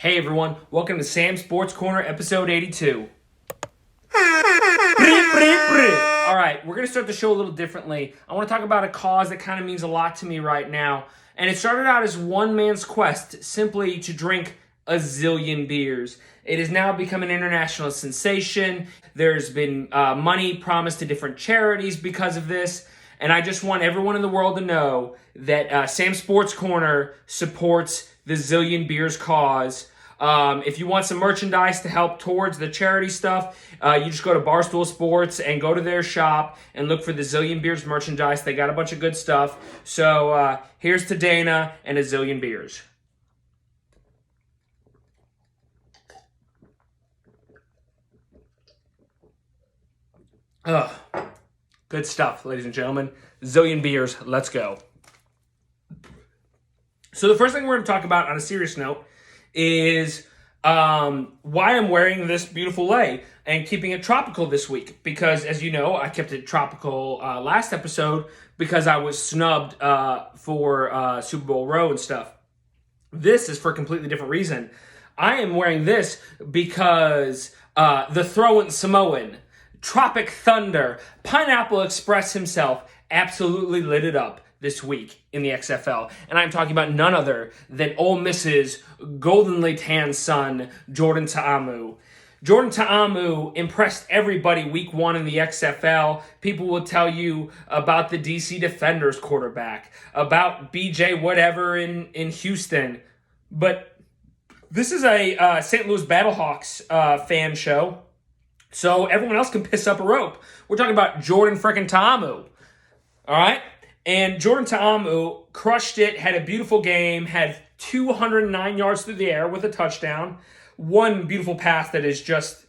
Hey everyone, welcome to Sam's Sports Corner, episode 82. Alright, we're going to start the show a little differently. I want to talk about a cause that kind of means a lot to me right now. And it started out as one man's quest, simply to drink a zillion beers. It has now become an international sensation. There's been money promised to different charities because of this. And I just want everyone in the world to know that Sam's Sports Corner supports the Zillion Beers cause. If you want some merchandise to help towards the charity stuff, you just go to Barstool Sports and go to their shop and look for the Zillion Beers merchandise. They got a bunch of good stuff. So here's to Dana and a Zillion Beers. Good stuff, ladies and gentlemen. Zillion Beers, let's go. So the first thing we're going to talk about on a serious note is why I'm wearing this beautiful lei and keeping it tropical this week. Because, as you know, I kept it tropical last episode because I was snubbed for Super Bowl row and stuff. This is for a completely different reason. I am wearing this because the Throwin Samoan, Tropic Thunder, Pineapple Express himself absolutely lit it up this week in the XFL. And I'm talking about none other than Ole Miss's goldenly tan son, Jordan Ta'amu. Jordan Ta'amu impressed everybody week one in the XFL. People will tell you about the DC Defenders quarterback, about BJ whatever in Houston. But this is a St. Louis Battlehawks fan show, so everyone else can piss up a rope. We're talking about Jordan frickin' Ta'amu. All right? And Jordan Ta'amu crushed it, had a beautiful game, had 209 yards through the air with a touchdown, one beautiful pass that is just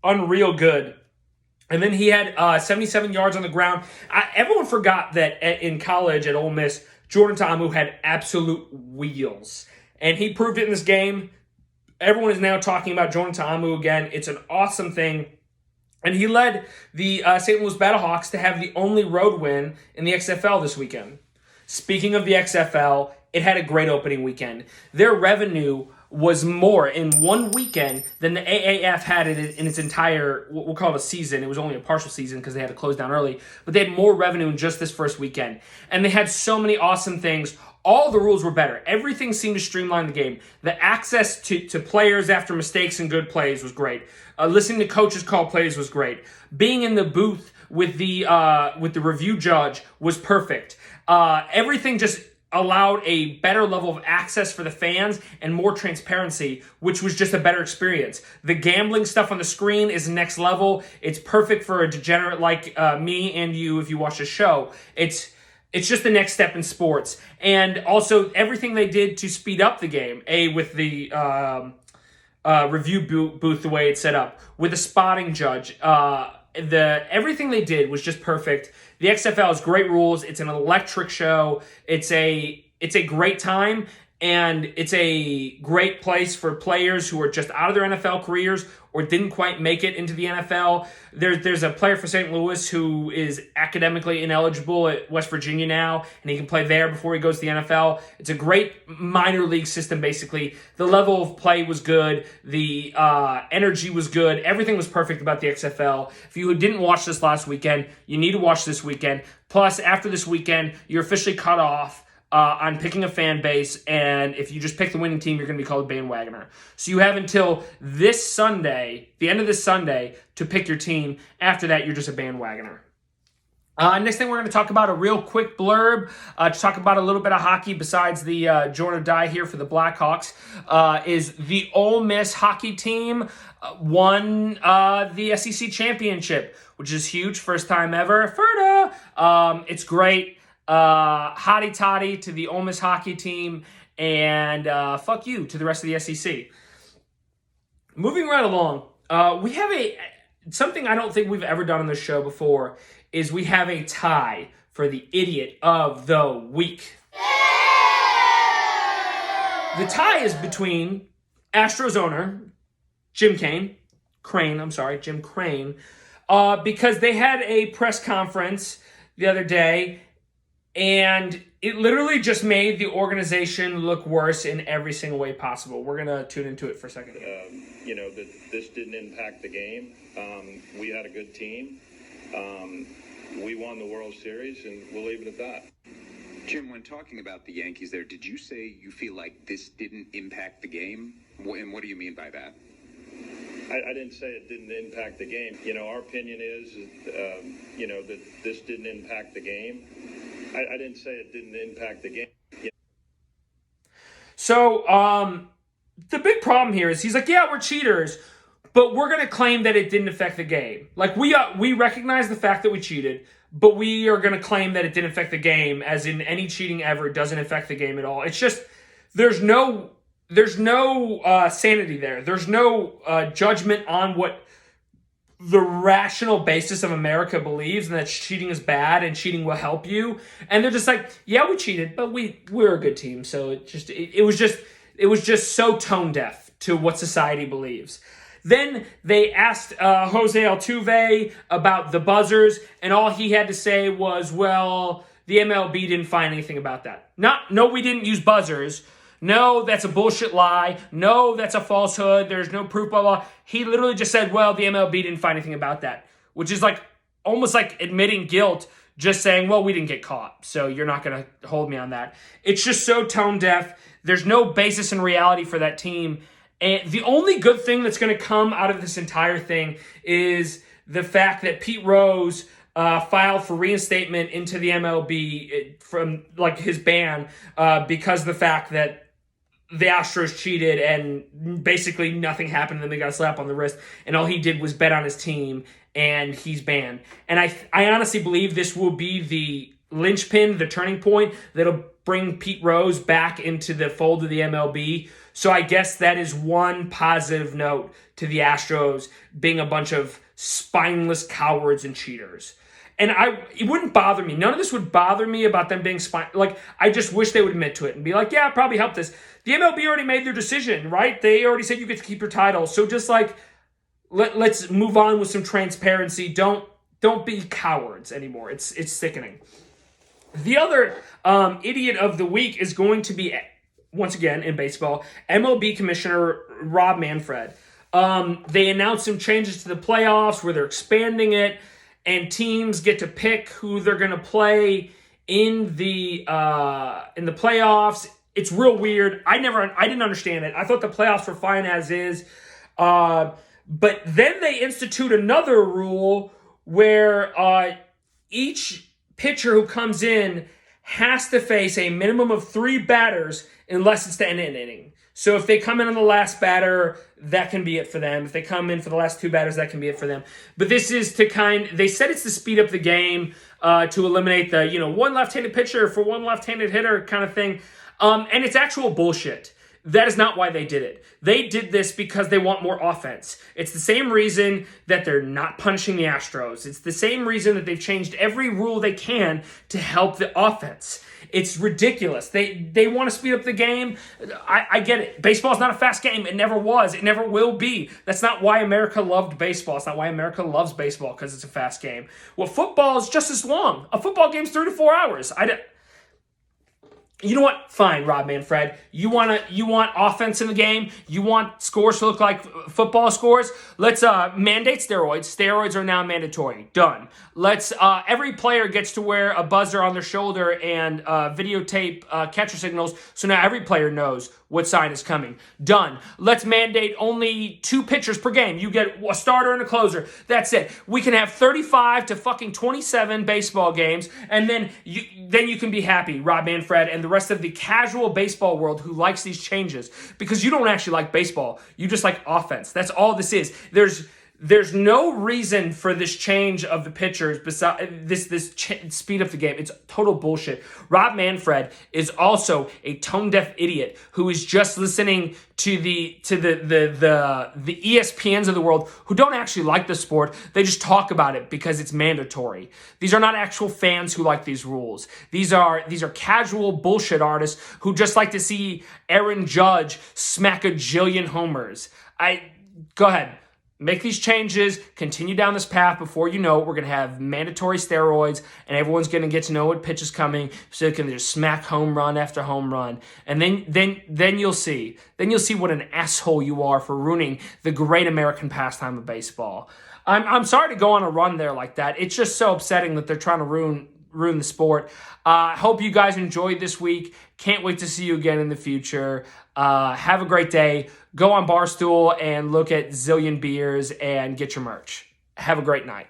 unreal good. And then he had 77 yards on the ground. Everyone forgot that in college at Ole Miss, Jordan Ta'amu had absolute wheels. And he proved it in this game. Everyone is now talking about Jordan Ta'amu again. It's an awesome thing. And he led the St. Louis Battlehawks to have the only road win in the XFL this weekend. Speaking of the XFL, it had a great opening weekend. Their revenue was more in one weekend than the AAF had in its entire, we'll call it a season. It was only a partial season because they had to close down early. But they had more revenue in just this first weekend. And they had so many awesome things. All the rules were better. Everything seemed to streamline the game. The access to players after mistakes and good plays was great. Listening to coaches call plays was great. Being in the booth with the review judge was perfect. Everything just allowed a better level of access for the fans and more transparency, which was just a better experience. The gambling stuff on the screen is next level. It's perfect for a degenerate like me and you if you watch the show. It's just the next step in sports. And also everything they did to speed up the game, with the review booth, the way it's set up, with a spotting judge. Everything they did was just perfect. The XFL has great rules. It's an electric show. It's a great time, and it's a great place for players who are just out of their NFL careers or didn't quite make it into the NFL. There's a player for St. Louis who is academically ineligible at West Virginia now, and he can play there before he goes to the NFL. It's a great minor league system, basically. The level of play was good. The energy was good. Everything was perfect about the XFL. If you didn't watch this last weekend, you need to watch this weekend. Plus, after this weekend, you're officially cut off on picking a fan base, and if you just pick the winning team, you're going to be called a bandwagoner. So you have until this Sunday, the end of this Sunday, to pick your team. After that, you're just a bandwagoner. Next thing we're going to talk about, a real quick blurb to talk about a little bit of hockey besides the join or die here for the Blackhawks, is the Ole Miss hockey team won the SEC championship, which is huge, first time ever. Ferda! It's great. Hotty toddy to the Ole Miss hockey team, and fuck you to the rest of the SEC. Moving right along, we have something I don't think we've ever done on this show before, is we have a tie for the idiot of the week. The tie is between Astros owner Jim Crane, because they had a press conference the other day, And it literally just made the organization look worse in every single way possible. We're going to tune into it for a second. That this didn't impact the game. We had a good team. We won the World Series, and we'll leave it at that. Jim, when talking about the Yankees there, did you say you feel like this didn't impact the game? And what do you mean by that? I didn't say it didn't impact the game. Our opinion is, that this didn't impact the game. I didn't say it didn't impact the game. So, the big problem here is he's like, yeah, we're cheaters, but we're going to claim that it didn't affect the game. Like, we recognize the fact that we cheated, but we are going to claim that it didn't affect the game, as in any cheating ever doesn't affect the game at all. It's just, there's no sanity there. There's no judgment on what the rational basis of America believes, and that cheating is bad and cheating will help you. And they're just like, yeah, we cheated, but we're a good team. So it was just so tone deaf to what society believes. Then they asked Jose Altuve about the buzzers, and all he had to say was, well, the MLB didn't find anything about that. No, we didn't use buzzers. No, that's a bullshit lie. No, that's a falsehood. There's no proof, blah, blah. He literally just said, well, the MLB didn't find anything about that, which is like almost like admitting guilt, just saying, well, we didn't get caught, so you're not going to hold me on that. It's just so tone deaf. There's no basis in reality for that team. And the only good thing that's going to come out of this entire thing is the fact that Pete Rose filed for reinstatement into the MLB from like his ban because of the fact that the Astros cheated and basically nothing happened. Then they got a slap on the wrist, and all he did was bet on his team, and he's banned. And I honestly believe this will be the linchpin, the turning point that'll bring Pete Rose back into the fold of the MLB. So I guess that is one positive note to the Astros being a bunch of spineless cowards and cheaters. And it wouldn't bother me. None of this would bother me about them being like, I just wish they would admit to it and be like, yeah, it probably helped this. The MLB already made their decision, right? They already said you get to keep your title. So just like, let's move on with some transparency. Don't be cowards anymore. It's sickening. The other idiot of the week is going to be, once again in baseball, MLB Commissioner Rob Manfred. They announced some changes to the playoffs where they're expanding it, and teams get to pick who they're going to play in the playoffs. It's real weird. I didn't understand it. I thought the playoffs were fine as is. But then they institute another rule where each pitcher who comes in has to face a minimum of 3 batters unless it's the end of an inning. So if they come in on the last batter, that can be it for them. If they come in for the last 2 batters, that can be it for them. But this is they said it's to speed up the game, to eliminate the, one left-handed pitcher for one left-handed hitter kind of thing. And it's actual bullshit. That is not why they did it. They did this because they want more offense. It's the same reason that they're not punishing the Astros. It's the same reason that they've changed every rule they can to help the offense. It's ridiculous. They want to speed up the game. I get it. Baseball is not a fast game. It never was. It never will be. That's not why America loved baseball. It's not why America loves baseball, because it's a fast game. Well, football is just as long. A football game's 3 to 4 hours. You know what? Fine, Rob Manfred. You want offense in the game? You want scores to look like football scores? Let's mandate steroids. Steroids are now mandatory. Done. Let's every player gets to wear a buzzer on their shoulder and videotape catcher signals, so now every player knows what sign is coming. Done. Let's mandate only 2 pitchers per game. You get a starter and a closer. That's it. We can have 35 to fucking 27 baseball games, and then you can be happy, Rob Manfred, and the rest of the casual baseball world who likes these changes, because you don't actually like baseball. You just like offense. That's all this is. There's no reason for this change of the pitchers besides this speed up the game. It's total bullshit. Rob Manfred is also a tone deaf idiot who is just listening to the ESPNs of the world who don't actually like the sport. They just talk about it because it's mandatory. These are not actual fans who like these rules. These are casual bullshit artists who just like to see Aaron Judge smack a jillion homers. Go ahead. Make these changes, continue down this path. Before you know it, we're going to have mandatory steroids, and everyone's going to get to know what pitch is coming, so they can just smack home run after home run. And then you'll see. Then you'll see what an asshole you are for ruining the great American pastime of baseball. I'm sorry to go on a run there like that. It's just so upsetting that they're trying to ruin the sport. Hope you guys enjoyed this week. Can't wait to see you again in the future. Have a great day. Go on Barstool and look at Zillion Beers and get your merch. Have a great night.